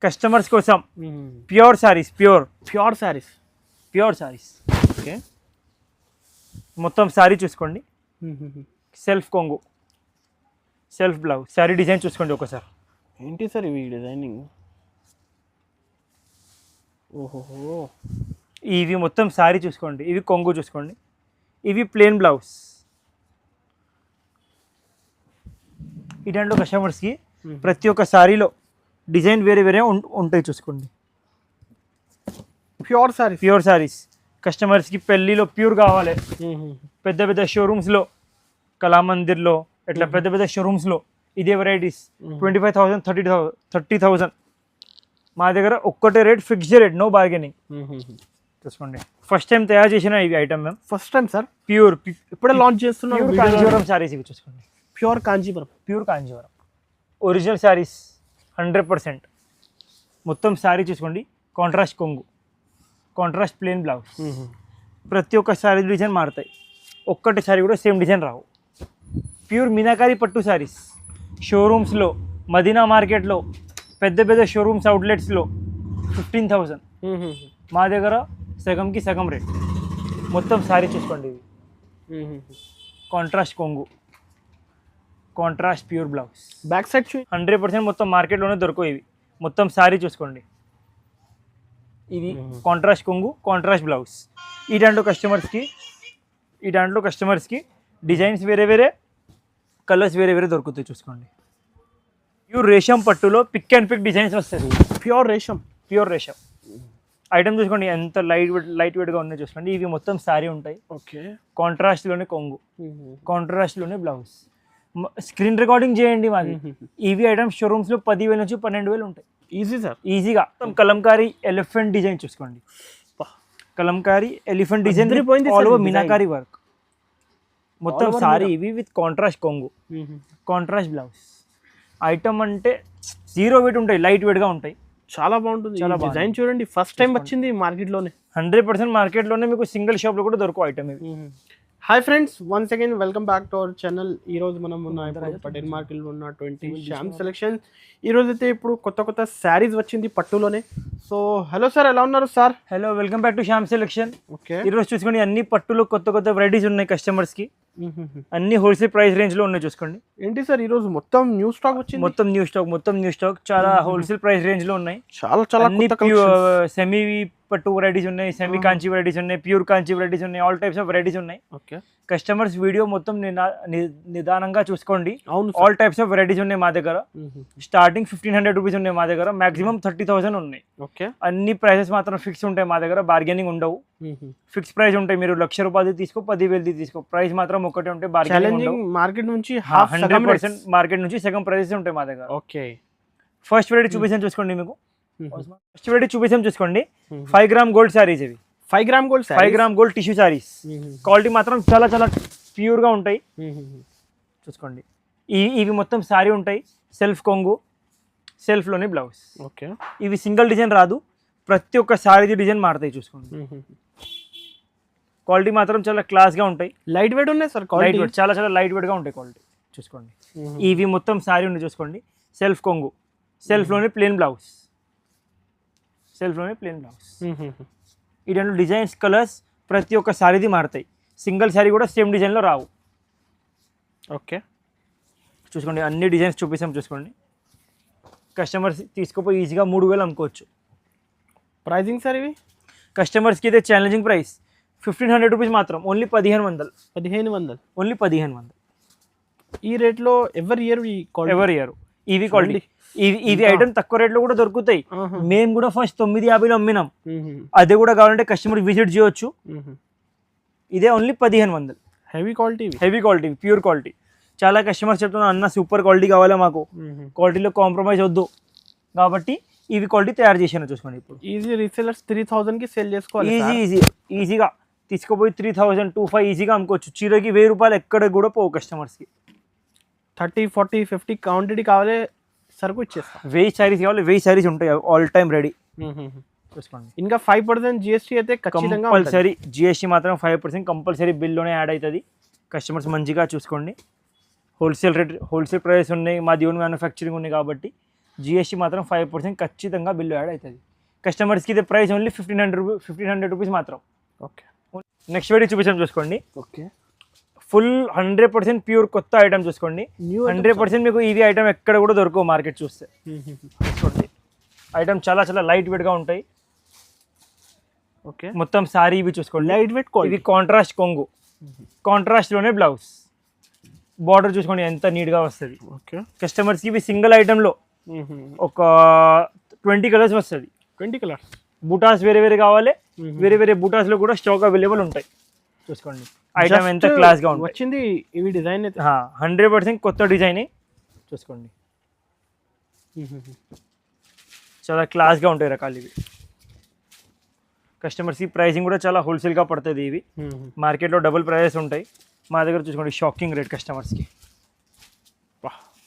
Customers కోసం pure saris, pure saris. Okay, మొత్తం సారీ చూసుకోండి. సెల్ఫ్ కొంగు, సెల్ఫ్ బ్లౌజ్. సారీ డిజైన్ చూసుకోండి ఒకసారి. ఏంటి సార్ ఇవి డిజైనింగ్? ఓహోహో, ఇవి మొత్తం సారీ చూసుకోండి. ఇవి కొంగు చూసుకోండి. ఇవి ప్లేన్ బ్లౌజ్. ఇలాంటి కస్టమర్స్కి ప్రతి ఒక్క సారీలో డిజైన్ వేరే వేరే ఉంటాయి చూసుకోండి. ప్యూర్ సారీస్. కస్టమర్స్కి పెళ్ళిలో ప్యూర్ కావాలి, పెద్ద పెద్ద షోరూమ్స్లో, కళామందిర్లో, ఇట్లా పెద్ద పెద్ద షోరూమ్స్లో ఇదే వెరైటీస్ 25,000, 30,000. మా దగ్గర ఒక్కటే rate, fixed rate, no bargaining. చూసుకోండి. ఫస్ట్ టైం తయారు చేసిన ఇవి ఐటమ్ మేము. ఫస్ట్ టైం సార్, ప్యూర్ ఇప్పుడే లాంచ్ చేస్తున్నాం. కాంజీవరం సారీస్ ఇవి చూసుకోండి. Pure Kanjeevaram original saris 100%. మొత్తం సారీ చూసుకోండి. కాంట్రాస్ట్ కొంగు, కాంట్రాస్ట్ ప్లేన్ బ్లౌజ్. ప్రతి ఒక్క సారీ డిజైన్ మారుతాయి. ఒక్కటి సారీ కూడా సేమ్ డిజైన్ రావు. ప్యూర్ మీనాకారి పట్టు సారీస్. షోరూమ్స్లో, మదీనా మార్కెట్లో, పెద్ద పెద్ద షోరూమ్స్ అవుట్లెట్స్లో 15,000. మా దగ్గర సగంకి సగం రేట్. మొత్తం సారీ చూసుకోండి. ఇవి కాంట్రాస్ట్ కొంగు, contrast pure blouse. Back side 100% మొత్తం మార్కెట్లోనే దొరకవు ఇవి. మొత్తం సారీ చూసుకోండి. ఇది కాంట్రాస్ట్ కొంగు, కాంట్రాస్ట్ బ్లౌజ్. ఈ దాంట్లో కస్టమర్స్కి డిజైన్స్ వేరే వేరే, కలర్స్ వేరే వేరే దొరుకుతాయి చూసుకోండి. ప్యూర్ రేషం పట్టులో పిక్ అండ్ పిక్ డిజైన్స్ వస్తాయి. ప్యూర్ రేషం ఐటమ్ చూసుకోండి. ఎంత లైట్ వెయిట్గా ఉన్నాయి చూసుకోండి. ఇవి మొత్తం సారీ ఉంటాయి. ఓకే, కాంట్రాస్ట్లోనే కొంగు, కాంట్రాస్ట్లోనే బ్లౌజ్. స్క్రీన్ రికార్డింగ్ చేయండి మాది. ఇవి ఐటమ్స్ షోరూమ్స్లో 10,000 నుంచి 12,000 ఉంటాయి. ఈజీ సార్, ఈజీగా. కలంకారీ ఎలిఫెంట్ డిజైన్ చూసుకోండి. Kalamkari elephant design all over meenakari work. మొత్తం సారీ ఇవి విత్ కాంట్రాస్ట్ కొంగు, కాంట్రాస్ట్ బ్లౌజ్. ఐటమ్ అంటే 0 వెయిట్ ఉంటాయి, లైట్ వెయిట్గా ఉంటాయి. చాలా బాగుంటుంది. డిజైన్ చూడండి, ఫస్ట్ టైం వచ్చింది మార్కెట్లోనే. 100% మార్కెట్లోనే మీకు సింగిల్ షాప్లో కూడా దొరకవు ఐటమ్ ఇవి. Hi friends, once again welcome back to our channel. ఈరోజు మనం ఉన్న పటేల్ మార్కెట్లో ఉన్నటువంటి శ్యామ్ సెలెక్షన్. ఈరోజు అయితే ఇప్పుడు కొత్త శారీస్ వచ్చింది పట్టులోనే. సో హలో సార్, ఎలా ఉన్నారు sir? Hello, welcome back to Shyam selection. Okay, ఈరోజు చూసుకోండి అన్ని పట్టులో కొత్త వెరైటీస్ ఉన్నాయి కస్టమర్స్కి. అన్ని హోల్సేల్ ప్రైస్ రేంజ్లో ఉన్నాయి చూసుకోండి. ఏంటి సార్ ఈరోజు మొత్తం న్యూ స్టాక్ వచ్చింది? మొత్తం న్యూ స్టాక్ చాలా హోల్సేల్ ప్రైస్ రేంజ్లో ఉన్నాయి. చాలా సెమీ పట్టు వెరైటీస్ ఉన్నాయి, సెమీ కాంచి వెరైటీస్ ఉన్నాయి, ప్యూర్ కాంచి వెరైటీస్ ఉన్నాయి, ఆల్ టైప్స్ ఆఫ్ వెరైటీస్ ఉన్నాయి. ఓకే, కస్టమర్స్ వీడియో మొత్తం నిదానంగా చూసుకోండి. అవును, ఆల్ టైప్స్ ఆఫ్ వెరైటీస్ ఉన్నాయి మా దగ్గర. స్టార్టింగ్ 1,500 రూపీస్ ఉన్నాయి మా దగ్గర, మాక్సిమం 30,000 ఉన్నాయి. ఓకే, అన్ని ప్రైసెస్ మాత్రం ఫిక్స్ ఉంటాయి మా దగ్గర, బార్గెనింగ్ ఉండవు. ఫిక్స్ ప్రైస్ ఉంటాయి. మీరు 1,00,000 రూపాయలు తీసుకో, 10,000 తీసుకో, ప్రైస్ మాత్రం ఒకటే ఉంటాయి. బార్గెనింగ్ మార్కెట్ నుంచి 100% మార్కెట్ నుంచి సగం ప్రైసెస్ ఉంటాయి మా దగ్గర. ఓకే, ఫస్ట్ వెరైటీ చూపించాను చూసుకోండి. మీకు ఫస్ట్ వెరైటీ చూపించాం చూసుకోండి. 5 గ్రామ్ గోల్డ్ సారీస్. ఇవి 5 gram gold tissue saris. Quality మాత్రం చాలా ప్యూర్గా ఉంటాయి చూసుకోండి. ఇవి మొత్తం సారీ ఉంటాయి. సెల్ఫ్ కొంగు, సెల్ఫ్లోనే బ్లౌజ్. ఓకే, ఇవి సింగిల్ డిజైన్ రాదు, ప్రతి ఒక్క సారీ డిజైన్ మారుతాయి చూసుకోండి. క్వాలిటీ మాత్రం చాలా క్లాస్గా ఉంటాయి. లైట్ వెయిట్ ఉన్నాయి సార్, లైట్ వెయిట్, చాలా లైట్ వెయిట్గా ఉంటాయి క్వాలిటీ చూసుకోండి. ఇవి మొత్తం సారీ ఉంది చూసుకోండి. సెల్ఫ్ కొంగు, సెల్ఫ్లోనే ప్లేన్ బ్లౌజ్. ఈ రెండు డిజైన్స్, కలర్స్ ప్రతి ఒక్క సారీది మారుతాయి. సింగిల్ సారీ కూడా సేమ్ డిజైన్లో రావు. ఓకే, చూసుకోండి అన్ని డిజైన్స్ చూపిస్తాం చూసుకోండి. కస్టమర్స్ తీసుకుపోయి ఈజీగా 3,000 అమ్ముకోవచ్చు. ప్రైజింగ్ సార్ ఇవి కస్టమర్స్కి అయితే ఛాలెంజింగ్ ప్రైస్ 1,500 రూపీస్ మాత్రం, ఓన్లీ 1,500. ఓన్లీ 1,500. ఈ రేట్లో ఎవరి ఇయర్ ఇవి క్వాలిటీ. ఇవి ఐటమ్ తక్కువ రేట్లో కూడా దొరుకుతాయి. మేము కూడా ఫస్ట్ 950 అమ్మినాం. అదే కూడా కావాలంటే కస్టమర్ విజిట్ చేయొచ్చు. ఇదే only 1,500. Heavy quality, pure quality. చాలా కస్టమర్స్ చెప్తున్నారు అన్న సూపర్ క్వాలిటీ కావాలా మాకు, క్వాలిటీలో కాంప్రమైజ్ వద్దు, కాబట్టి ఇవి క్వాలిటీ తయారు చేసాను చూసుకోండి. ఇప్పుడు ఈజీ రీసేలర్స్ 3,000కి సేల్ చేసుకోవాలి. ఈజీగా తీసుకుపోయి 3,000, 2,500 ఈజీగా అమ్ముకోవచ్చు. చీరకి 1,000 రూపాయలు ఎక్కడ కూడా పోవు కస్టమర్స్కి. 30, 40, 50 క్వాంటిటీ కావాలి సరుకు ఇచ్చేస్తాం. 1000 సారీస్ కావాలి, 1000 సారీస్ ఉంటాయి ఆల్ టైమ్ రెడీ చూసుకోండి. ఇంకా 5% జిఎస్టీ అయితే ఖచ్చితంగా కంపల్సరీ. జిఎస్టీ మాత్రం 5% కంపల్సరీ బిల్లోనే యాడ్ అవుతుంది. కస్టమర్స్ మంచిగా చూసుకోండి. హోల్సేల్ ప్రైస్ ఉన్నాయి, మాది ఓన్ మ్యానుఫ్యాక్చరింగ్ ఉంది కాబట్టి జిఎస్టీ మాత్రం 5% ఖచ్చితంగా బిల్లు యాడ్ అవుతుంది. కస్టమర్స్కి ఇది ప్రైస్ ఓన్లీ 1500 రూపీస్ మాత్రం. ఓకే. నెక్స్ట్ వెరైటీ చూపించాం చూసుకోండి. ఓకే. ఫుల్ 100% ప్యూర్ కొత్త ఐటమ్ చూసుకోండి. 100% మీకు ఇది ఐటమ్ ఎక్కడ కూడా దొరకవు మార్కెట్ చూస్తే. చూడండి ఐటమ్ చాలా చాలా లైట్ వెయిట్గా ఉంటాయి. ఓకే. మొత్తం సారీ ఇవి చూసుకోండి లైట్ వెయిట్ ఇది కాంట్రాస్ట్ కొంగు, కాంట్రాస్ట్లోనే బ్లౌజ్, బార్డర్ చూసుకోండి ఎంత నీట్గా వస్తుంది. ఓకే. కస్టమర్స్కి ఇవి సింగిల్ ఐటెంలో ఒక 20 కలర్స్ వస్తుంది. 20 కలర్స్. బూటాస్ వేరే వేరే కావాలి, వేరే వేరే బూటాస్లో కూడా స్టాక్ అవైలబుల్ ఉంటాయి. చూసుకోండి ఐటమ్ ఎంత క్లాస్గా ఉంటుంది. వచ్చింది ఇవి డిజైన్ అయితే 100% కొత్త డిజైన్. చూసుకోండి చాలా క్లాస్గా ఉంటాయి రకాలు ఇవి. కస్టమర్స్కి ప్రైసింగ్ కూడా చాలా హోల్సేల్గా పడుతుంది. ఇవి మార్కెట్లో డబుల్ ప్రైజెస్ ఉంటాయి, మా దగ్గర చూసుకోండి షాకింగ్ రేట్ కస్టమర్స్కి.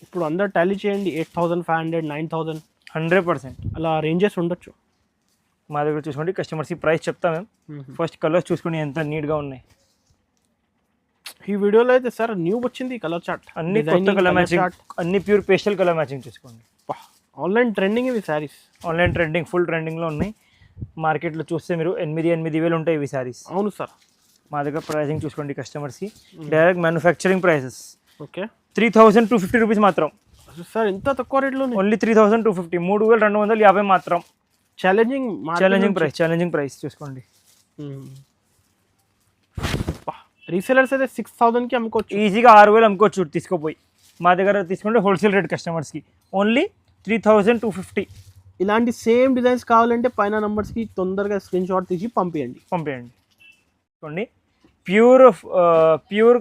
ఇప్పుడు అందరు టాలీ చేయండి 8500 9000 100% అలా రేంజెస్ ఉండొచ్చు. మా దగ్గర చూసుకోండి కస్టమర్స్కి ప్రైస్ చెప్తాం మేము. ఫస్ట్ కలర్స్ చూసుకోండి ఎంత నీట్గా ఉన్నాయి. ఈ వీడియోలో అయితే సార్ న్యూ వచ్చింది కలర్ చార్ట్, అన్ని కొత్త కలర్ మ్యాచింగ్, అన్ని ప్యూర్ పేస్టల్ కలర్ మ్యాచింగ్ చూసుకోండి. ఆన్లైన్ ట్రెండింగ్ ఇవి శారీస్, ఆన్లైన్ ట్రెండింగ్ ఫుల్ ట్రెండింగ్లో ఉన్నాయి. మార్కెట్లో చూస్తే మీరు 8,000 ఉంటాయి ఇవి శారీస్. అవును సార్. మా దగ్గర ప్రైసింగ్ చూసుకోండి కస్టమర్స్కి direct manufacturing prices. Okay. 3250 rupees మాత్రం సార్ ఇంత తక్కువ రేట్లో ఓన్లీ 3250, 3250 మాత్రం. ఛాలెంజింగ్ ప్రైస్ చూసుకోండి. రీసెలర్స్ అయితే 6000కి అమ్ముకోవచ్చు, ఈజీగా 6000 అమ్ముకోవచ్చు తీసుకోపోయి. మా దగ్గర తీసుకుంటే హోల్సేల్ రేట్ కస్టమర్స్కి ఓన్లీ 3250. ఇలాంటి సేమ్ డిజైన్స్ కావాలంటే పైన నంబర్స్కి తొందరగా స్క్రీన్ షాట్ తీసి పంపించండి. చూడండి ప్యూర్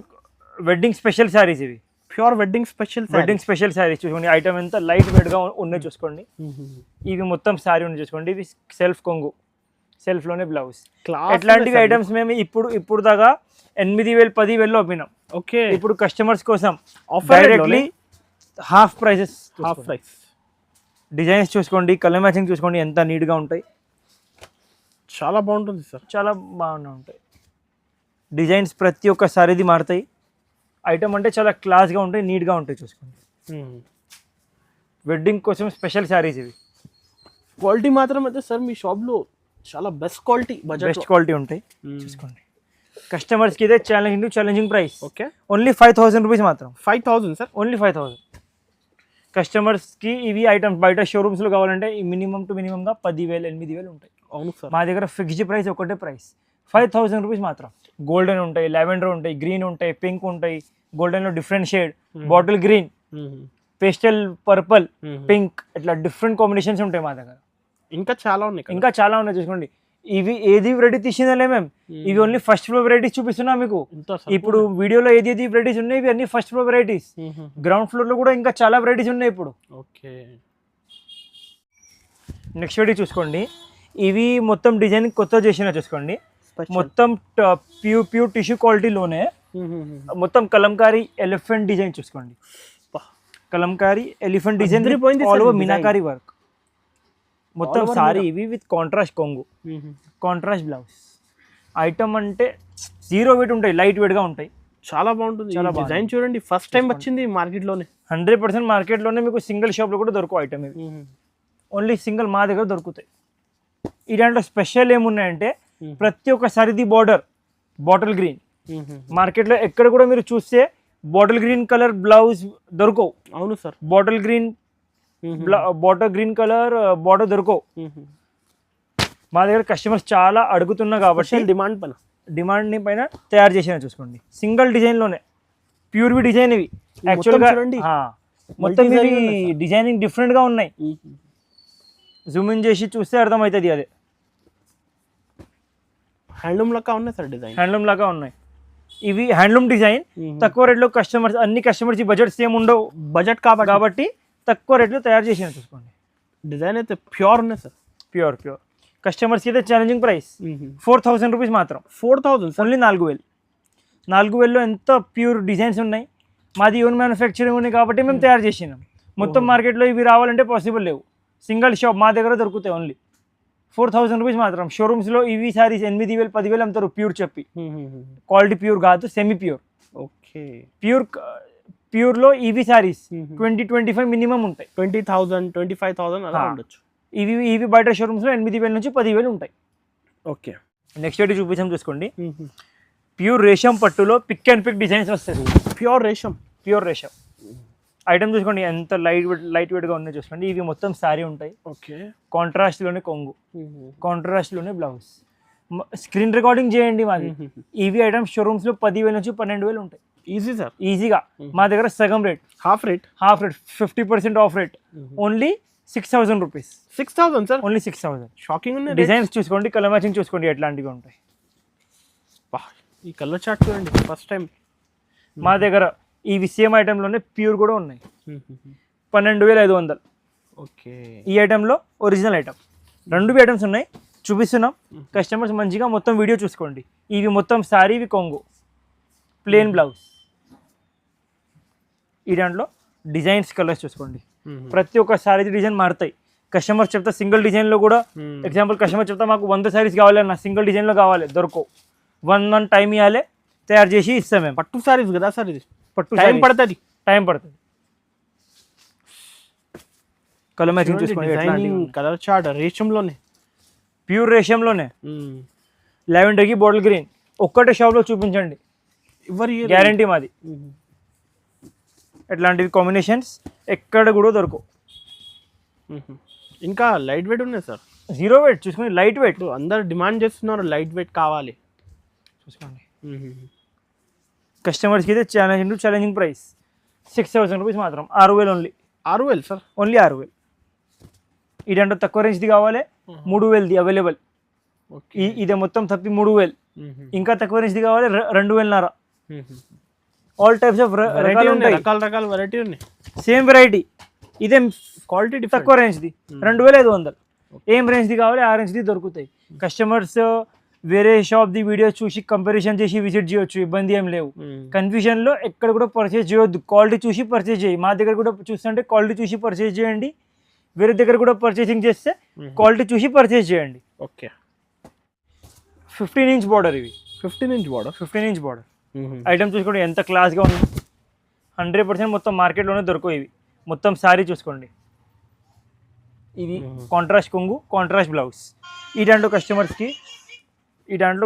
వెడ్డింగ్ స్పెషల్ శారీస్ ఇవి. ప్యూర్ వెడ్డింగ్ స్పెషల్ శారీస్ చూసుకోండి. ఐటమ్ ఎంత లైట్ వెయిట్గా ఉన్నాయి చూసుకోండి. ఇవి మొత్తం శారీ ఉన్నాయి చూసుకోండి. ఇవి సెల్ఫ్ కొంగు, సెల్ఫ్లోనే బ్లౌజ్. ఎట్లాంటివి ఐటమ్స్ మేము ఇప్పుడు దాకా 8000 10,000లో అమ్మినాం. ఓకే. ఇప్పుడు కస్టమర్స్ కోసం డైరెక్ట్లీ హాఫ్ ప్రైస్. డిజైన్స్ చూసుకోండి, కలర్ మ్యాచింగ్ చూసుకోండి ఎంత నీట్గా ఉంటాయి. చాలా బాగుంటుంది సార్, చాలా బాగున్నా ఉంటాయి. డిజైన్స్ ప్రతి ఒక్క సారీది మారుతాయి. ఐటమ్ అంటే చాలా క్లాస్గా ఉంటాయి, నీట్గా ఉంటాయి చూసుకోండి. వెడ్డింగ్ కోసం స్పెషల్ శారీస్ ఇవి. క్వాలిటీ మాత్రం అయితే సార్ మీ షాప్లో చాలా బెస్ట్ క్వాలిటీ ఉంటాయి చూసుకోండి. కస్టమర్స్కి ఇదే challenging price. Okay. Only 5000 rupees మాత్రం. 5000 సార్, ఓన్లీ 5000. కస్టమర్స్కి ఇవి ఐటమ్స్ బయట షోరూమ్స్లో కావాలంటే మినిమంగా 10,000 8,000 ఉంటాయి. అవును సార్. మా దగ్గర ఫిక్స్డ్ ప్రైస్ ఒకటే ప్రైస్ 5000 రూపీస్ మాత్రం. గోల్డెన్ ఉంటాయి, లావెండర్ ఉంటాయి, గ్రీన్ ఉంటాయి, పింక్ ఉంటాయి, గోల్డెన్లో different shade, bottle green, pastel purple, pink, ఇట్లా డిఫరెంట్ కాంబినేషన్స్ ఉంటాయి మా దగ్గర. ఇంకా చాలా ఉన్నాయి చూసుకోండి. ఇవి ఏది వెరైటీ తీసిందలే మేము, ఇవి ఓన్లీ ఫస్ట్ ఫ్లోర్ వెరైటీస్ చూపిస్తున్నా మీకు. ఇప్పుడు వీడియోలో ఏది వెరైటీస్ ఉన్నాయి ఇవి అన్ని ఫస్ట్ ఫ్లోర్ వెరైటీస్. గ్రౌండ్ ఫ్లోర్లో కూడా ఇంకా చాలా వెరైటీస్ ఉన్నాయి ఇప్పుడు. ఓకే. నెక్స్ట్ వెరైటీ చూసుకోండి. ఇవి మొత్తం డిజైన్ కొత్త చేసిన చూసుకోండి. మొత్తం ప్యూర్ టిష్యూ క్వాలిటీలోనే మొత్తం కలంకారీ ఎలిఫెంట్ డిజైన్ చూసుకోండి. Kalamkari elephant design all over meenakari work మొత్తం సారీ ఇవి విత్ కాంట్రాస్ట్ కొంగు, కాంట్రాస్ట్ బ్లౌజ్. ఐటమ్ అంటే 0 వెయిట్ ఉంటాయి, లైట్ వెయిట్గా ఉంటాయి. చాలా బాగుంటుంది. డిజైన్ చూడండి, ఫస్ట్ టైం వచ్చింది మార్కెట్లోనే. 100% మార్కెట్లోనే మీకు సింగిల్ షాప్లో కూడా దొరకవు ఐటమ్ ఇవి. ఓన్లీ సింగిల్ మా దగ్గర దొరుకుతాయి. ఈ దాంట్లో స్పెషల్ ఏమున్నాయంటే ప్రతి ఒక్క సారీది బాటిల్ గ్రీన్. మార్కెట్లో ఎక్కడ కూడా మీరు చూస్తే బాటిల్ గ్రీన్ కలర్ బ్లౌజ్ దొరకవు. అవును sir. Bottle green colour border దొరకవు. మా దగ్గర కస్టమర్స్ చాలా అడుగుతున్నారు కాబట్టి డిమాండ్ పైన తయారు చేసిన చూసుకోండి. సింగిల్ డిజైన్లోనే ప్యూర్ డిజైన్ ఇవి. యాక్చువల్గా మొత్తం ఇవి డిజైనింగ్ డిఫరెంట్గా ఉన్నాయి. జూమ్ ఇన్ చేసి చూస్తే అర్థమవుతుంది. అదే హ్యాండ్లూమ్ లాగా ఉన్నాయి సార్, డిజైన్ హ్యాండ్లూమ్ లాగా ఉన్నాయి. ఇవి హ్యాండ్లూమ్ డిజైన్. తక్కువ రేట్లో అన్ని కస్టమర్స్ బడ్జెట్ సేమ్ ఉండవు, బడ్జెట్ కాబట్టి తక్కువ రేట్లో తయారు చేసిన చూసుకోండి. డిజైన్ అయితే ప్యూర్ ఉన్నాయి సార్, ప్యూర్ కస్టమర్స్కి అయితే ఛాలెంజింగ్ ప్రైస్ 4000 రూపీస్ మాత్రం. 4000 ఓన్లీ 4000లో ఎంత ప్యూర్ డిజైన్స్ ఉన్నాయి. మాది ఓన్ మ్యానుఫ్యాక్చరింగ్ ఉంది కాబట్టి మేము తయారు చేసినాం. మొత్తం మార్కెట్లో ఇవి రావాలంటే పాసిబుల్ లేవు. సింగిల్ షాప్ మా దగ్గర దొరుకుతాయి ఓన్లీ 4000 రూపీస్ మాత్రం. షోరూమ్స్లో ఇవి సారీస్ 8,000 10,000 అమ్ముతారు ప్యూర్ చెప్పి. క్వాలిటీ ప్యూర్ కాదు, సెమీ ప్యూర్. ఓకే. ప్యూర్లో ఈవీ శారీస్ 20-25 మినిమం ఉంటాయి. 20,000 25,000 అలా ఉండొచ్చు. ఇవి బయట షోరూమ్స్లో 8,000 నుంచి 10,000 ఉంటాయి. ఓకే, నెక్స్ట్ ఒకటి చూపించాం చూసుకోండి. ప్యూర్ రేషం పట్టులో పిక్ అండ్ పిక్ డిజైన్స్ వస్తాయి. ప్యూర్ రేషం ఐటమ్ చూసుకోండి ఎంత లైట్ వెయిట్గా ఉన్నాయి చూసుకోండి. ఇవి మొత్తం శారీ ఉంటాయి. ఓకే, కాంట్రాస్ట్లోనే కొంగు, కాంట్రాస్ట్లోనే బ్లౌజ్. స్క్రీన్ రికార్డింగ్ చేయండి మాది. ఇవి ఐటమ్స్ షోరూమ్స్లో 10,000 నుంచి 12,000 ఉంటాయి. ఈజీ సార్, ఈజీగా. మా దగ్గర సగం rate, half rate 50% of rate, only 6,000 rupees. 6,000 sir, only 6,000. Shocking ఉంది. డిజైన్స్ చూసుకోండి, కలర్ మ్యాచింగ్ చూసుకోండి ఎట్లాంటివి ఉంటాయి. ఈ కలర్ చార్ట్ చూడండి, ఫస్ట్ టైం. మా దగ్గర ఇవి సేమ్ ఐటెంలోనే ప్యూర్ కూడా ఉన్నాయి. 12,500. ఓకే, ఈ ఐటెంలో ఒరిజినల్ ఐటమ్ 2 ఐటమ్స్ ఉన్నాయి చూపిస్తున్నాం. కస్టమర్స్ మంచిగా మొత్తం వీడియో చూసుకోండి. ఇవి మొత్తం శారీ, ఇవి కొంగు, ప్లెయిన్ బ్లౌజ్. ఈ దాంట్లో డిజైన్స్ కలర్స్ చూసుకోండి. ప్రతి ఒక్క శారీ డిజైన్ మారుతాయి. కస్టమర్ చెప్తా సింగిల్ డిజైన్లో కూడా, ఎగ్జాంపుల్ కస్టమర్ చెప్తా మాకు 100 శారీస్ కావాలన్నా సింగిల్ డిజైన్లో కావాలి, దొరకవు. 1 month టైం ఇవ్వాలి, తయారు చేసి ఇస్తాం మేము. పట్టు శారీస్ కదా సార్, ఇది పట్టు టైం పడుతుంది. కలర్ మ్యాచింగ్ చూసుకోండి. కలర్ చార్ట్ రేషంలోనే, ప్యూర్ రేషంలోనే. లావెండర్కి బాటిల్ గ్రీన్ ఒక్కటే షాప్లో చూపించండి, ఎవరి గ్యారంటీ మాది. ఎట్లాంటివి కాంబినేషన్స్ ఎక్కడ కూడా దొరకవు. ఇంకా లైట్ వెయిట్ ఉన్నాయి సార్. 0 weight చూసుకోండి, లైట్ వెయిట్. అందరు డిమాండ్ చేస్తున్నారు లైట్ వెయిట్ కావాలి. చూసుకోండి, కస్టమర్స్కి అయితే ఛాలెంజింగ్ ప్రైస్ 6,000 రూపీస్ మాత్రం. 6,000 ఓన్లీ. 6,000 sir, only 6,000. ఈ దాంట్లో తక్కువ రేంజ్ది కావాలి, 3,000ది అవైలబుల్. ఇదే మొత్తం తప్పి 3,000. ఇంకా తక్కువ రేంజ్ది కావాలి 2,500. ఆల్ టైప్స్ ఆఫ్ రకాల వెరైటీ ఉన్నాయి. సేమ్ వెరైటీ, ఇదే క్వాలిటీ తక్కువ రేంజ్ది 2,500. ఏం రేంజ్ది కావాలి ఆ రేంజ్ది దొరుకుతాయి. కస్టమర్స్ వేరే షాప్ది వీడియో చూసి కంపారిజన్ చేసి విజిట్ చేయొచ్చు, ఇబ్బంది ఏం లేవు. కన్ఫ్యూజన్లో ఎక్కడ కూడా పర్చేజ్ చేయొద్దు, క్వాలిటీ చూసి పర్చేజ్ చేయి. మా దగ్గర కూడా చూస్తుంటే క్వాలిటీ చూసి పర్చేజ్ చేయండి. వేరే దగ్గర కూడా పర్చేసింగ్ చేస్తే క్వాలిటీ చూసి పర్చేజ్ చేయండి. Okay, 15 inch border. ఇవి 15 inch బార్డర్ ఐటమ్ చూసుకోండి ఎంత క్లాస్గా ఉంది. 100% మొత్తం మార్కెట్లోనే దొరకవు ఇవి. మొత్తం శారీ చూసుకోండి. ఇది కాంట్రాస్ట్ కొంగు, కాంట్రాస్ట్ బ్లౌజ్. ఈ దాంట్లో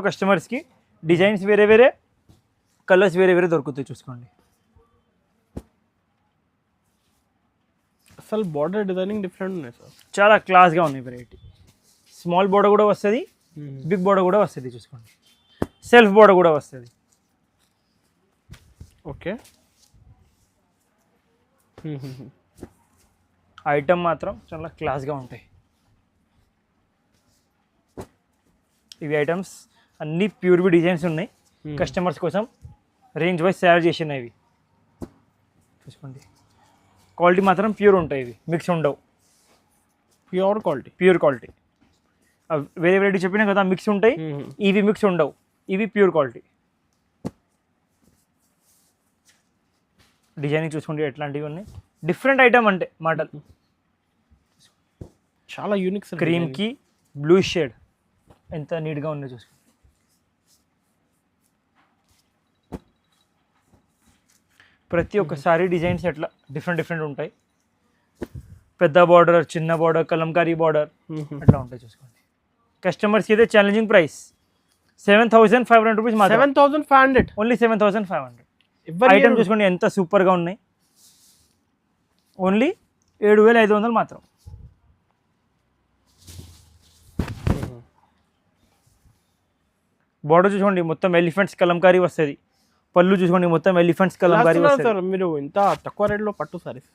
కస్టమర్స్కి డిజైన్స్ వేరే కలర్స్ వేరే దొరుకుతాయి చూసుకోండి. అసలు బార్డర్ డిజైనింగ్ డిఫరెంట్ ఉన్నాయి సార్, చాలా క్లాస్గా ఉన్నాయి వెరైటీ. స్మాల్ బార్డర్ కూడా వస్తుంది, బిగ్ బార్డర్ కూడా వస్తుంది చూసుకోండి. సెల్ఫ్ బార్డర్ కూడా వస్తుంది. ఓకే, ఐటమ్ మాత్రం చాలా క్లాస్గా ఉంటాయి. ఇవి ఐటమ్స్ అన్నీ ప్యూర్వి డిజైన్స్ ఉన్నాయి. కస్టమర్స్ కోసం రేంజ్ వైజ్ తయారు చేసినాయి. ఇవి చూసుకోండి, క్వాలిటీ మాత్రం ప్యూర్ ఉంటాయి. ఇవి మిక్స్ ఉండవు, ప్యూర్ క్వాలిటీ. వేరే వెరైటీ చెప్పినా కదా మిక్స్ ఉంటాయి, ఇవి మిక్స్ ఉండవు. ఇవి ప్యూర్ క్వాలిటీ. డిజైనింగ్ చూసుకోండి ఎట్లాంటివి ఉన్నాయి. డిఫరెంట్ ఐటమ్ అంటే మాటలు. చాలా యూనిక్. క్రీమ్కి బ్లూ షేడ్ ఎంత నీట్గా ఉందో చూసుకోండి. ప్రతి ఒక్క సారీ డిజైన్స్ ఎట్లా డిఫరెంట్ ఉంటాయి. పెద్ద బార్డర్, చిన్న బార్డర్, కలంకారీ బార్డర్ అట్లా ఉంటాయి చూసుకోండి. కస్టమర్స్కి అయితే challenging price 7,500 rupees. 7,500 only 7,500. Item చూసుకోండి ఎంత సూపర్గా ఉన్నాయి. ఓన్లీ 7,500 మాత్రం. బార్డర్ చూసుకోండి మొత్తం ఎలిఫెంట్స్ కలంకారీ వస్తుంది. పళ్ళు చూసుకోండి మొత్తం ఎలిఫెంట్స్ కలంకారీ వస్తుంది. మీరు ఇంత తక్కువ రేట్లో పట్టు సారీస్.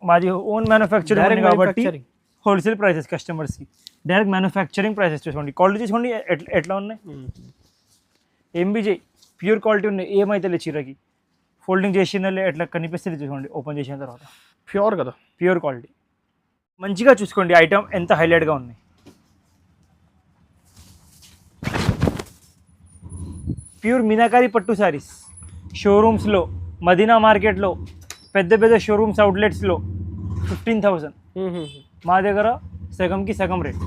మాది ఓన్ మ్యానుఫ్యాక్చరింగ్ కాబట్టి హోల్సేల్ ప్రైసెస్ కస్టమర్స్కి. డైరెక్ట్ మ్యానుఫ్యాక్చరింగ్ ప్రైసెస్ చూసుకోండి. క్వాలిటీ చూసుకోండి ఎట్లా ఉన్నాయి. ఎంబీజే ప్యూర్ క్వాలిటీ ఉన్నాయి. ఏమైతే లేదు చీరకి ఫోల్డింగ్ చేసిన ఎట్లా కనిపిస్తుంది చూసుకోండి ఓపెన్ చేసిన తర్వాత. ప్యూర్ కదా, ప్యూర్ క్వాలిటీ. మంచిగా చూసుకోండి ఐటమ్ ఎంత హైలైట్గా ఉన్నాయి. ప్యూర్ మీనాకారి పట్టు శారీస్ షోరూమ్స్లో, మదీనా మార్కెట్లో, పెద్ద షోరూమ్స్ అవుట్లెట్స్లో 15,000. మా దగ్గర సగంకి సగం రేట్.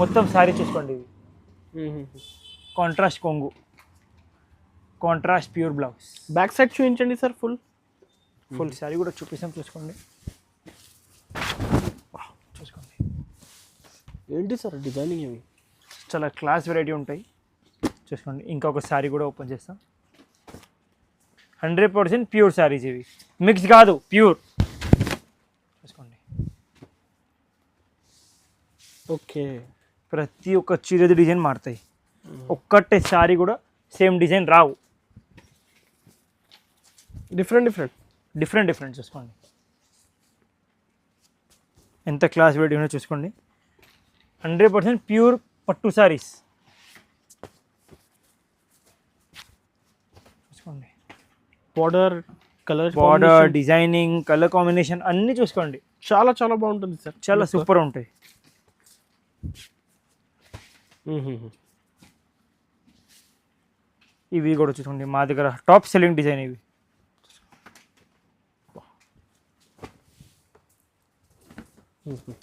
మొత్తం శారీ చూసుకోండి. ఇవి కాంట్రాస్ట్ కొంగు, contrast pure blouse. Back side చూపించండి సార్. ఫుల్ ఫుల్ శారీ కూడా చూపిస్తాం, చూసుకోండి. చూసుకోండి ఏంటి సార్ డిజైనింగ్ ఇవి? చాలా క్లాస్ వెరైటీ ఉంటాయి. చూసుకోండి, ఇంకొక శారీ కూడా ఓపెన్ చేస్తాం. 100% ప్యూర్ శారీస్ ఇవి, మిక్స్ కాదు, ప్యూర్. చూసుకోండి, ఓకే. ప్రతి ఒక్క చీరది డిజైన్ మారుతాయి. ఒక్కటే శారీ కూడా సేమ్ డిజైన్ రావు, డిఫరెంట్ చూసుకోండి. ఎంత క్లాస్ వెరైటీ ఉందో చూసుకోండి. 100% ప్యూర్ పట్టు శారీస్. చూసుకోండి, బార్డర్ డిజైనింగ్, కలర్ కాంబినేషన్ అన్నీ చూసుకోండి. చాలా చాలా బాగుంటుంది సార్, చాలా సూపర్ ఉంటాయి. ఇవి కూడా చూసుకోండి, మా దగ్గర టాప్ సెల్లింగ్ డిజైన్ ఇవి.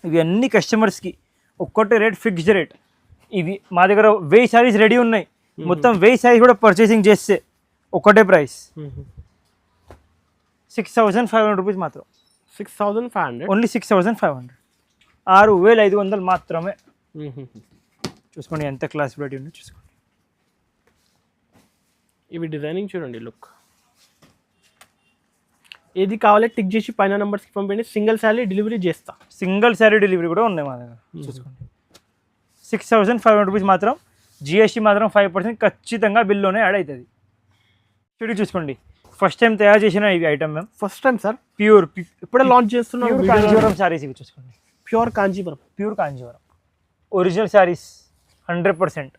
ఇవి అన్ని కస్టమర్స్కి ఒక్కటే రేట్, ఫిక్స్డ్ రేట్. ఇవి మా దగ్గర 1000 శారీస్ రెడీ ఉన్నాయి. మొత్తం 1000 శారీస్ కూడా పర్చేసింగ్ చేస్తే ఒకటే ప్రైస్ 6500 రూపీస్ మాత్రం. 6500, ఓన్లీ 6500, 6500 మాత్రమే. చూసుకోండి ఎంత క్లాస్ వెరైటీ ఉందో చూసుకోండి. ఇవి డిజైనింగ్ చూడండి, లుక్. ఏది కావాలో టిక్ చేసి పైన నెంబర్స్కి పంపించండి, సింగిల్ శారీ డెలివరీ చేస్తా. సింగిల్ శారీ డెలివరీ కూడా ఉన్నాయి మా దగ్గర. చూసుకోండి, 6500 రూపీస్ మాత్రం. జిఎస్టీ మాత్రం 5% ఖచ్చితంగా బిల్లోనే యాడ్ అవుతుంది. చూసుకోండి, ఫస్ట్ టైం తయారు చేసిన ఇవి ఐటమ్ మేము. ఫస్ట్ టైం సార్, ప్యూర్ ఇప్పుడే లాంచ్ చేస్తున్నాం. కాంజీవరం శారీస్ ఇవి చూసుకోండి, ప్యూర్ కాంజీవరం ఒరిజినల్ శారీస్ 100%.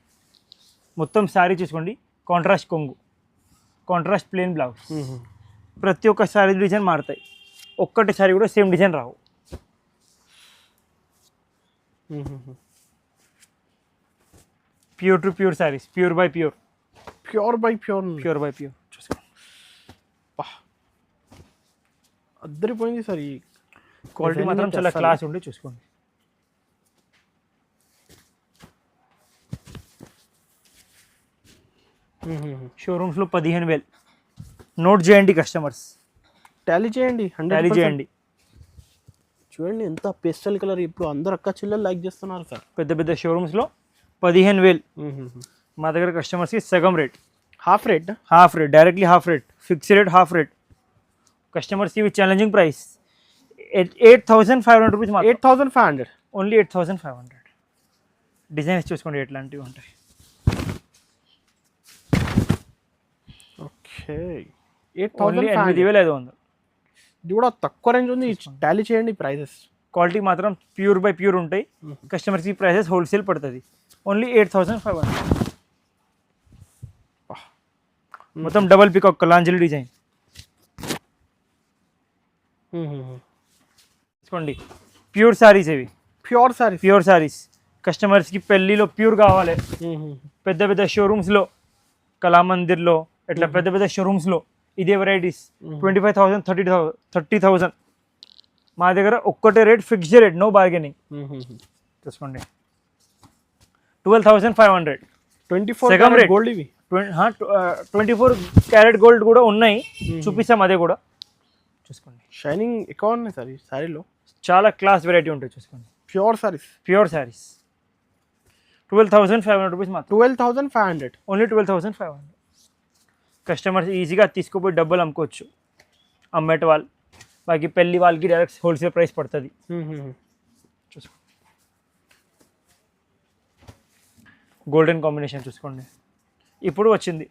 మొత్తం శారీ చూసుకోండి, కాంట్రాస్ట్ కొంగు, కాంట్రాస్ట్ ప్లెయిన్ బ్లౌజ్. ప్రతి ఒక్క శారీ డిజైన్ మారుతాయి, ఒక్కటి శారీ కూడా same design Rao. Pure to pure saris, pure by pure చూసుకోండి. అద్దరిపోయింది సార్, ఈ క్వాలిటీ మాత్రం చాలా క్లాస్ ఉండి. చూసుకోండి, షోరూమ్స్లో 15,000. నోట్ చేయండి కస్టమర్స్, టాలీ చేయండి. చూడండి ఎంత పేస్టల్ కలర్, ఇప్పుడు అందరు అక్క చెల్లెలు లైక్ చేస్తున్నారు సార్. పెద్ద పెద్ద షోరూమ్స్లో 15,000. మా దగ్గర కస్టమర్స్కి సగం rate, half rate, directly half rate, fix rate half rate. కస్టమర్స్కి ఇవి challenging price 8,500 rupees. 8,500, only 8,500. Designs చూసుకోండి ఎట్లాంటివి ఉంటాయి. ఓకే, 8,500. ఇది కూడా తక్కువ రేంజ్ ఉంది. టాలీ చేయండి ప్రైజెస్. క్వాలిటీ మాత్రం ప్యూర్ బై ప్యూర్ ఉంటాయి. కస్టమర్స్కి ప్రైసెస్ హోల్సేల్ పడుతుంది, ఓన్లీ 8,500. మొత్తం డబల్ పికాక్ కలాంజలి డిజైన్ తీసుకోండి. ప్యూర్ శారీస్ ఇవి, ప్యూర్ శారీస్. కస్టమర్స్కి పెళ్ళిలో ప్యూర్ కావాలి. పెద్ద పెద్ద షోరూమ్స్లో, కళామందిర్లో, ఇట్లా పెద్ద పెద్ద షోరూమ్స్లో ఇదే వెరైటీస్ 25,000, 30,000. మా దగ్గర ఒక్కటే rate, fixed rate, no bargaining. చూసుకోండి, 12,500. 24 గోల్డ్ ఇవి. 24 క్యారెట్ గోల్డ్ కూడా ఉన్నాయి, చూపిస్తాం అదే కూడా. చూసుకోండి, షైనింగ్ ఎక్కువ ఉన్నాయి సార్ ఈ శారీలో. చాలా క్లాస్ వెరైటీ ఉంటాయి. చూసుకోండి, ప్యూర్ శారీస్ 12,500 రూపీస్ మాత్రం. 12,500, ఓన్లీ 12,500. కస్టమర్స్ ఈజీగా తీసుకుపోయి డబ్బులు అమ్ముకోవచ్చు, అమ్మేట వాళ్ళు. బాకీ పెళ్ళి వాళ్ళకి డైరెక్ట్ హోల్సేల్ ప్రైస్ పడుతుంది. చూసుకోండి, గోల్డెన్ కాంబినేషన్ చూసుకోండి. ఇప్పుడు వచ్చింది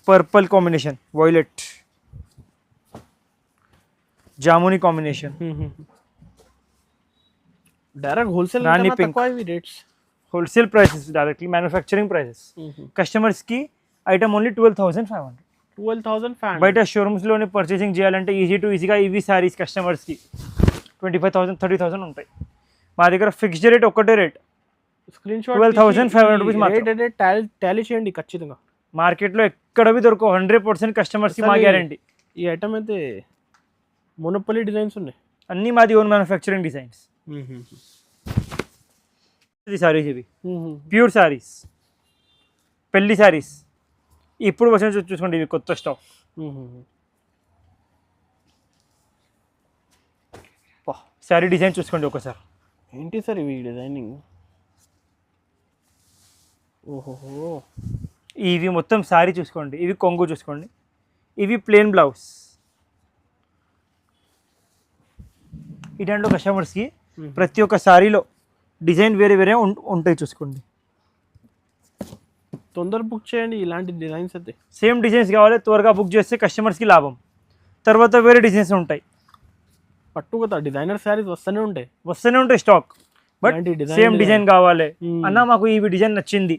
పర్పుల్ కాంబినేషన్, వైలెట్, జామునీ combination. Direct wholesale rani pink. Rates wholesale prices, directly manufacturing prices. కస్టమర్స్కి ఐటమ్ ఓన్లీ 12,500. 12,500. బయట షోరూమ్స్లోనే పర్చేసింగ్ చేయాలంటే ఈజీగా ఇవి శారీస్ కస్టమర్స్కి 25,000, 30,000 ఉంటాయి. మా దగ్గర ఫిక్స్డ్ రేట్, ఒక్కటే రేట్, స్క్రీన్ షాట్ 12,500 రూపీస్ మాత్రం. టాలీ చేయండి ఖచ్చితంగా. మార్కెట్లో ఎక్కడవి దొరకవు, 100% కస్టమర్స్కి మా గ్యారంటీ. ఈ ఐటమ్ అయితే మొనోపొలీ డిజైన్స్ ఉన్నాయి, అన్నీ మాది ఓన్ మ్యానుఫ్యాక్చరింగ్ డిజైన్స్. ఇది శారీస్ ఇవి ప్యూర్ శారీస్, పెళ్లి శారీస్. ఇప్పుడు వచ్చిన చూసుకోండి, ఇవి కొత్త స్టాక్. శారీ డిజైన్ చూసుకోండి ఒకసారి. ఏంటి సార్ ఇవి డిజైనింగ్? ఓహోహో, ఇవి మొత్తం శారీ చూసుకోండి, ఇవి కొంగు చూసుకోండి, ఇవి ప్లెయిన్ బ్లౌజ్. ఇలాంటి కస్టమర్స్కి ప్రతి ఒక్క శారీలో డిజైన్ వేరే వేరే ఉంటాయి చూసుకోండి. తొందర బుక్ చేయండి ఇలాంటి డిజైన్స్ అయితే. సేమ్ డిజైన్స్ కావాలి, త్వరగా బుక్ చేస్తే కస్టమర్స్కి లాభం. తర్వాత వేరే డిజైన్స్ ఉంటాయి. పట్టు కదా డిజైనర్ శారీస్ వస్తూనే ఉంటాయి స్టాక్. బట్ ఇలాంటి design సేమ్ డిజైన్ కావాలి అన్న, మాకు ఈ డిజైన్ నచ్చింది,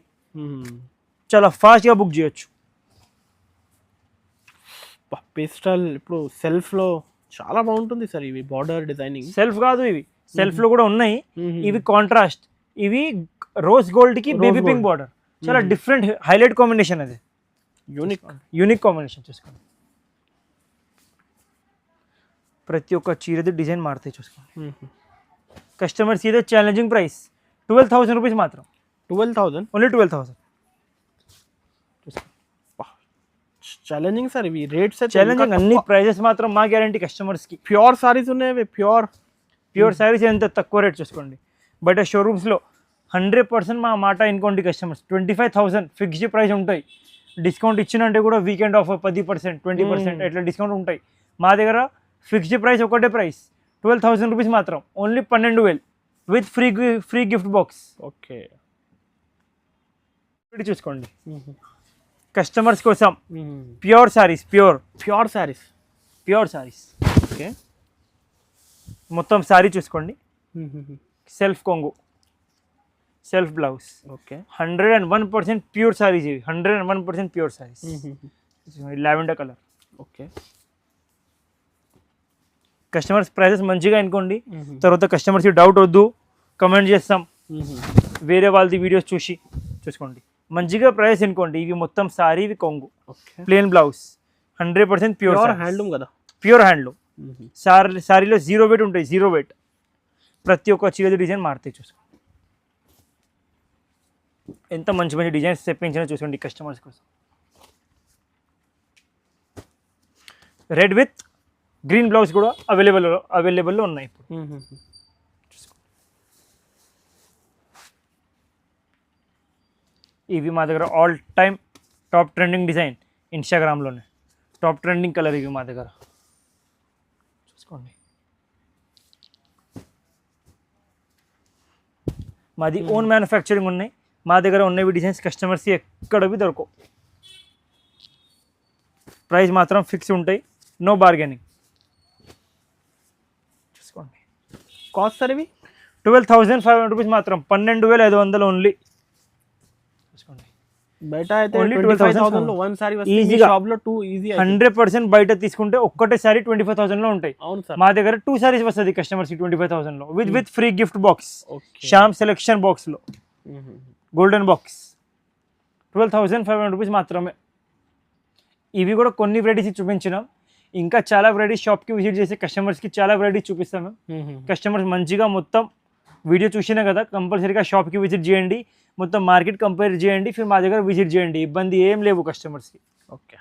చాలా ఫాస్ట్గా బుక్ చేయొచ్చు. పేస్టల్ ఇప్పుడు సెల్ఫ్లో చాలా బాగుంటుంది సార్. ఇవి బార్డర్ డిజైనింగ్ సెల్ఫ్ కాదు, ఇవి సెల్ఫ్లో కూడా ఉన్నాయి. ఇవి కాంట్రాస్ట్, ఇవి రోజ్ గోల్డ్కి బేబీ పింక్ బార్డర్, చాలా డిఫరెంట్ హైలైట్ కాంబినేషన్. అది యూనిక్ కాంబినేషన్ చూసుకోండి. ప్రతి ఒక్క చీరది డిజైన్ మారుతాయి చూసుకోండి. కస్టమర్స్ ఇదే ఛాలెంజింగ్ ప్రైస్ 12,000 రూపీస్ మాత్రం. 12,000 ఓన్లీ 12,000. ఛాలెంజింగ్ సార్ ఇవి రేట్స్. ఛాలెంజింగ్ అన్ని ప్రైజెస్ మాత్రం మా గ్యారంటీ కస్టమర్స్కి. ప్యూర్ సారీస్ ఉన్నాయి, ప్యూర్ సారీస్ ఎంత తక్కువ రేట్ చూసుకోండి. బట్ షోరూమ్స్లో 100% మా మాట ఇన్కోండి కస్టమర్స్. 25,000 ఫిక్స్డ్ ప్రైస్ ఉంటాయి. డిస్కౌంట్ ఇచ్చినంటే కూడా వీకెండ్ ఆఫర్ 10%, 20% ఇట్లా డిస్కౌంట్ ఉంటాయి. మా దగ్గర ఫిక్స్డ్ ప్రైస్ ఒకటే ప్రైస్ 12,000 రూపీస్ మాత్రం. Only 12,000 with free gift box. Okay, చూసుకోండి కస్టమర్స్ కోసం ప్యూర్ సారీస్. ఓకే, మొత్తం సారీ చూసుకోండి. సెల్ఫ్ కొంగు, self blouse. Okay, 101% pure saris ఇవి. 101% pure saris. Lavender colour. Okay, customers prices మంచిగా అనుకోండి. తర్వాత కస్టమర్స్కి డౌట్ వద్దు, కమెంట్ చేస్తాం. వేరే వాళ్ళది వీడియోస్ చూసుకోండి. మంచిగా ప్రైస్ అనుకోండి. ఇవి మొత్తం సారీ, ఇవి కొంగు, ప్లెయిన్ బ్లౌజ్, 100% ప్యూర్ హ్యాండ్లూమ్ కదా. Pure handloom. సారీలో 0 weight ఉంటాయి, 0 weight. ప్రతి ఒక్క చీర డిజైన్ మారుతాయి చూసుకోండి. ఎంత మంచి మంచి డిజైన్స్ తెప్పించినా చూసుకోండి కస్టమర్స్ కోసం. రెడ్ విత్ గ్రీన్ బ్లౌజ్ కూడా అవైలబుల్లో ఉన్నాయి ఇప్పుడు. ఇవి మా దగ్గర all time top trending design. ఇన్స్టాగ్రామ్లోనే టాప్ ట్రెండింగ్ కలర్ ఇవి మా దగ్గర చూసుకోండి. మాది ఓన్ మ్యానుఫ్యాక్చరింగ్ ఉన్నాయి. మా దగ్గర ఉన్నవి డిజైన్స్ కస్టమర్స్కి ఎక్కడవి దొరకవు. ప్రైస్ మాత్రం ఫిక్స్ ఉంటాయి, నో బార్గెనింగ్. చూసుకోండి. కాస్ట్ సార్ ఇవి 12,500 రూపీస్ మాత్రం. 12,500 ఓన్లీ. చూసుకోండి. బయట అయితే 25,000 వన్ సారీ వస్తుంది, షాప్ లో 2 ఈజీ. 100% బయట తీసుకుంటే ఒక్కటే సారీ 25,000 లో ఉంటాయి. అవును సార్. మా దగ్గర 2 సారీస్ వస్తుంది కస్టమర్స్ 25,000 లో with free gift box. Shyam selection box లో గోల్డెన్ బాక్స్ 12,500 రూపీస్ మాత్రమే. ఇవి కూడా కొన్ని వెరైటీస్ చూపించినాం. ఇంకా చాలా వెరైటీస్ షాప్కి విజిట్ చేసి కస్టమర్స్కి చాలా వెరైటీస్ చూపిస్తాము. కస్టమర్స్ మంచిగా మొత్తం వీడియో చూసినా కదా, కంపల్సరీగా షాప్కి విజిట్ చేయండి, మొత్తం మార్కెట్ కంపేర్ చేయండి, ఫిర్ మా దగ్గర విజిట్ చేయండి. ఇబ్బంది ఏం లేవు కస్టమర్స్కి. ఓకే.